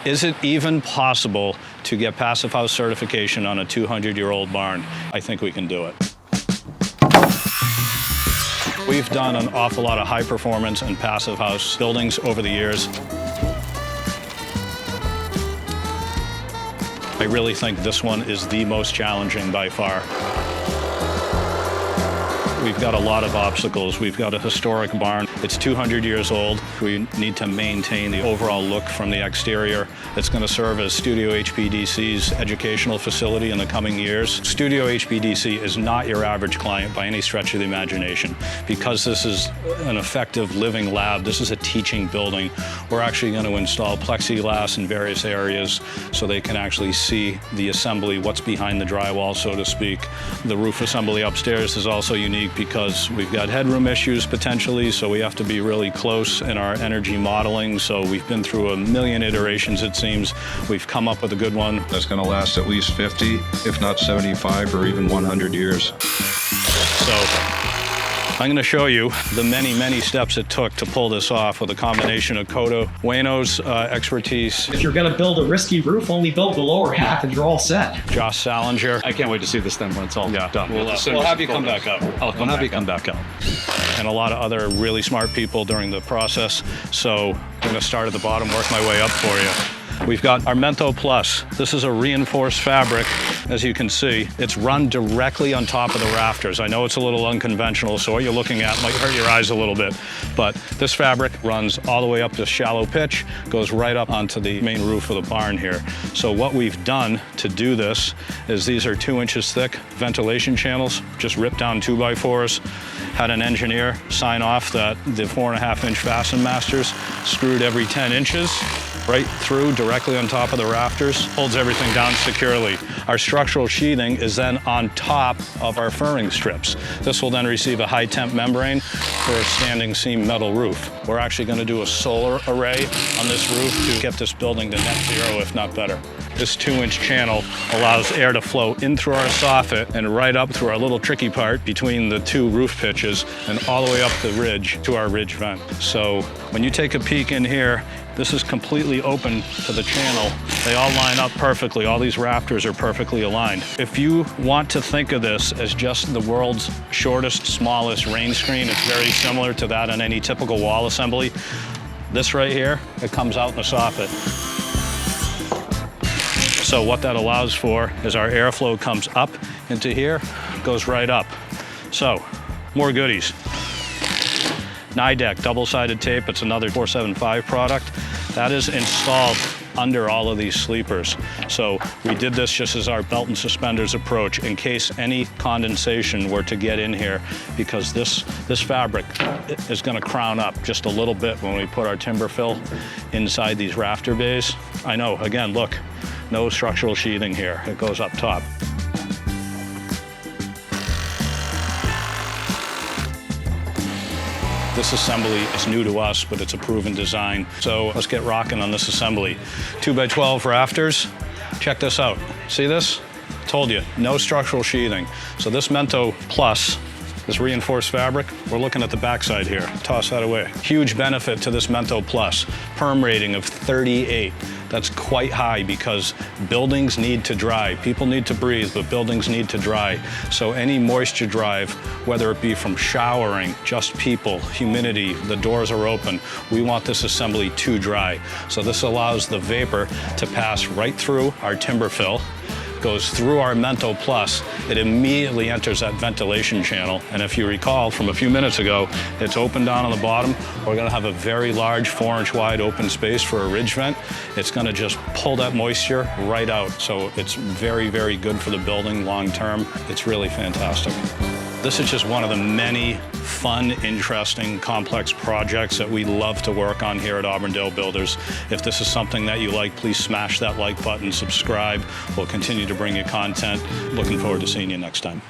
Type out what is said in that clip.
Is it even possible to get Passive House certification on a 200-year-old barn? I think we can do it. We've done an awful lot of high performance and Passive House buildings over the years. I really think this one is the most challenging by far. We've got a lot of obstacles. We've got a historic barn. It's 200 years old. We need to maintain the overall look from the exterior. It's going to serve as Studio HPDC's educational facility in the coming years. Studio HPDC is not your average client by any stretch of the imagination. Because this is an effective living lab, this is a teaching building, we're actually going to install plexiglass in various areas so they can actually see the assembly, what's behind the drywall, so to speak. The roof assembly upstairs is also unique because we've got headroom issues potentially, so we have to be really close in our energy modeling. So we've been through a million iterations, it seems. We've come up with a good one that's going to last at least 50, if not 75 or even 100 years. So I'm going to show you the many, many steps it took to pull this off with a combination of Kohta Ueno's expertise. If you're going to build a risky roof, only build the lower half and you're all set. Josh Salinger. I can't wait to see this then when it's all done. We'll have you come back up. We'll have you come back up. And a lot of other really smart people during the process. So I'm going to start at the bottom, work my way up for you. We've got our Mento Plus. This is a reinforced fabric, as you can see. It's run directly on top of the rafters. I know it's a little unconventional, so what you're looking at might hurt your eyes a little bit, but this fabric runs all the way up to shallow pitch, goes right up onto the main roof of the barn here. So what we've done to do this is these are 2 inches thick ventilation channels, just ripped down 2x4s. Had an engineer sign off that the 4.5-inch fasten masters screwed every 10 inches right through directly on top of the rafters, holds everything down securely. Our structural sheathing is then on top of our furring strips. This will then receive a high temp membrane for a standing seam metal roof. We're actually going to do a solar array on this roof to get this building to net zero, if not better. This 2-inch channel allows air to flow in through our soffit and right up through our little tricky part between the 2 roof pitches and all the way up the ridge to our ridge vent. So when you take a peek in here, this is completely open to the channel. They all line up perfectly. All these rafters are perfectly aligned. If you want to think of this as just the world's shortest, smallest rain screen, it's very similar to that on any typical wall assembly. This right here, it comes out in the soffit. So what that allows for is our airflow comes up into here, goes right up. So, more goodies. Nidec double-sided tape, it's another 475 product. That is installed under all of these sleepers. So we did this just as our belt and suspenders approach in case any condensation were to get in here, because this fabric is gonna crown up just a little bit when we put our TimberFill inside these rafter bays. I know, again, look, no structural sheathing here. It goes up top. This assembly is new to us, but it's a proven design. So let's get rocking on this assembly. 2x12 rafters. Check this out. See this? Told you, no structural sheathing. So this Mento Plus, this reinforced fabric, we're looking at the backside here. Toss that away. Huge benefit to this Mento Plus. Perm rating of 38. That's quite high because buildings need to dry. People need to breathe, but buildings need to dry. So any moisture drive, whether it be from showering, just people, humidity, the doors are open, we want this assembly to dry. So this allows the vapor to pass right through our TimberFill, goes through our Mento Plus, it immediately enters that ventilation channel. And if you recall from a few minutes ago, it's open down on the bottom. We're gonna have a very large 4-inch wide open space for a ridge vent. It's gonna just pull that moisture right out. So it's very, very good for the building long term. It's really fantastic. This is just one of the many fun, interesting, complex projects that we love to work on here at Auburndale Builders. If this is something that you like, please smash that like button, subscribe. We'll continue to bring you content. Looking forward to seeing you next time.